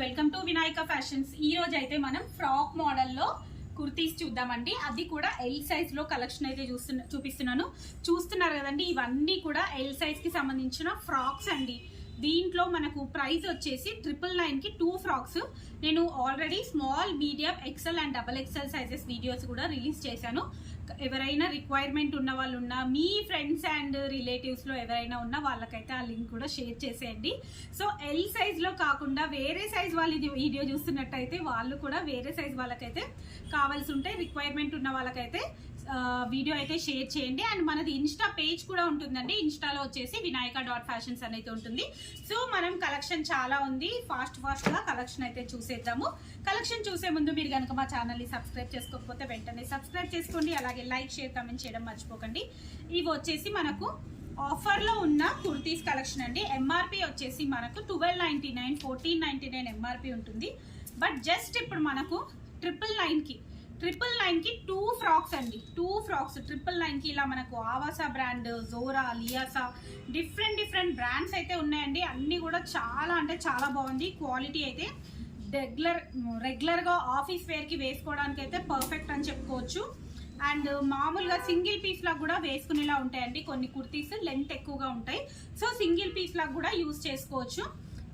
Welcome to Vinayaka fashions. ఈ రోజు అయితే మనం ఫ్రాక్ మోడల్లో కుర్తీస్ చూద్దామండి. అది కూడా ఎల్ సైజ్ లో కలెక్షన్ అయితే చూస్తున్నారు కదండి. ఇవన్నీ కూడా ఎల్ సైజ్ కి సంబంధించిన ఫ్రాక్స్ అండి. దీంట్లో మనకు ప్రైస్ వచ్చేసి 999 కి 2 ఫ్రాక్స్. నేను already small, medium, XL and double XL sizes videos కూడా రిలీజ్ చేశాను. ఎవరైనా రిక్వైర్మెంట్ ఉన్న వాళ్ళు ఉన్నా, మీ ఫ్రెండ్స్ అండ్ రిలేటివ్స్ లో ఎవరైనా ఉన్నా వాళ్ళకైతే ఆ లింక్ కూడా షేర్ చేసేయండి. సో ఎల్ సైజ్ లో కాకుండా వేరే సైజ్ వాళ్ళు ఇది వీడియో చూస్తున్నట్టయితే వాళ్ళు కూడా వేరే సైజ్ వాళ్ళకైతే కావాల్సి ఉంటే, రిక్వైర్మెంట్ ఉన్న వాళ్ళకైతే వీడియో అయితే షేర్ చేయండి. అండ్ మనది ఇన్స్టా పేజ్ కూడా ఉంటుందండి. ఇన్స్టాలో వచ్చేసి vinayaka.fashions అనేది ఉంటుంది. సో మనం కలెక్షన్ చాలా ఉంది. ఫాస్ట్ గా కలెక్షన్ అయితే చూసేద్దాము. కలెక్షన్ చూసే ముందు మీరు కనుక మా ఛానల్ ని సబ్స్క్రైబ్ చేసుకోకపోతే వెంటనే సబ్స్క్రైబ్ చేసుకోండి. అలాగే లైక్, షేర్, కామెంట్ చేయడం మర్చిపోకండి. ఇవి వచ్చేసి మనకు ఆఫర్ లో ఉన్న కుర్తీస్ కలెక్షన్ అండి. ఎంఆర్పి వచ్చేసి మనకు 1299, 1499 ఎంఆర్పి ఉంటుంది. బట్ జస్ట్ ఇప్పుడు మనకు 999 కి 2 ఫ్రాక్స్ అండి. 2 ఫ్రాక్స్ 999 కి ఇలా మనకు Avaasa brand, Zora, Liasa, different brands అయితే ఉన్నాయండి. అన్ని కూడా చాలా అంటే చాలా బాగుంది. క్వాలిటీ అయితే రెగ్యులర్ గా ఆఫీస్ వేర్ కి వేసుకోవడానికి అయితే పర్ఫెక్ట్ అని చెప్పుకోవచ్చు. అండ్ మామూలుగా సింగిల్ పీస్ లాగా కూడా వేసుకునేలా ఉంటాయండి. కొన్ని కుర్తీస్ లెంత్ ఎక్కువగా ఉంటాయి. సో సింగిల్ పీస్ లాగా కూడా యూజ్ చేసుకోవచ్చు.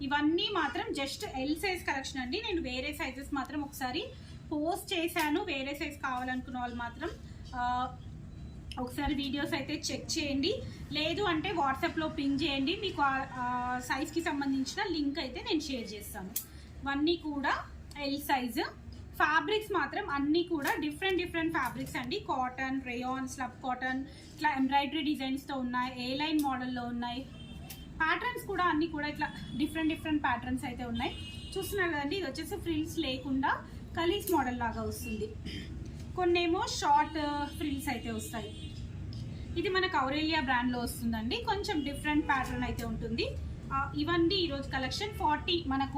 ఇవన్నీ మాత్రం జస్ట్ ఎల్ సైజ్ కలెక్షన్ అండి. నేను వేరే సైజెస్ మాత్రం ఒకసారి పోస్ట్ చేశాను. వేరే సైజ్ కావాలనుకున్న వాళ్ళు మాత్రం ఒకసారి వీడియోస్ అయితే చెక్ చేయండి. లేదు అంటే వాట్సాప్లో పింగ్ చేయండి. మీకు సైజ్కి సంబంధించిన లింక్ అయితే నేను షేర్ చేస్తాను. ఇవన్నీ కూడా ఎల్ సైజ్. ఫ్యాబ్రిక్స్ మాత్రం అన్నీ కూడా డిఫరెంట్ ఫ్యాబ్రిక్స్ అండి. కాటన్, రేయాన్, స్లబ్ కాటన్, ఇట్లా ఎంబ్రాయిడరీ డిజైన్స్తో ఉన్నాయి. ఏ లైన్ మోడల్లో ఉన్నాయి. ప్యాటర్న్స్ కూడా అన్నీ కూడా ఇట్లా డిఫరెంట్ ప్యాటర్న్స్ అయితే ఉన్నాయి. చూస్తున్నారు కదండి. ఇది వచ్చేసి ఫ్రిల్స్ లేకుండా కలీస్ మోడల్ లాగా వస్తుంది. కొన్నేమో షార్ట్ ఫ్రిల్స్ అయితే వస్తాయి. ఇది మనకు ఔరేలియా బ్రాండ్ లో వస్తుందండి. కొంచెం డిఫరెంట్ ప్యాటర్న్ అయితే ఉంటుంది. ఇవన్నీ ఈరోజు కలెక్షన్. 40 మనకు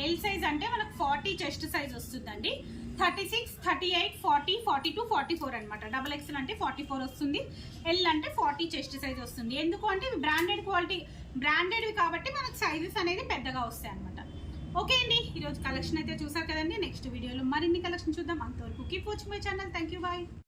ఎల్ సైజ్ అంటే మనకు 40 చెస్ట్ సైజ్ వస్తుందండి. 36, 38, 40, 42, 44 అనమాట. డబల్ ఎక్స్ఎల్ అంటే 44 వస్తుంది. ఎల్ అంటే 40 చెస్ట్ సైజ్ వస్తుంది. ఎందుకు అంటే ఇవి బ్రాండెడ్వి కాబట్టి మనకు సైజెస్ అనేది పెద్దగా వస్తాయి అనమాట. ఓకే అండి, ఈరోజు కలెక్షన్ అయితే చూసారు కదండి. నెక్స్ట్ వీడియోలో మరిన్ని కలెక్షన్ చూద్దాం. అంతవరకు keep watching my channel. Thank you, bye.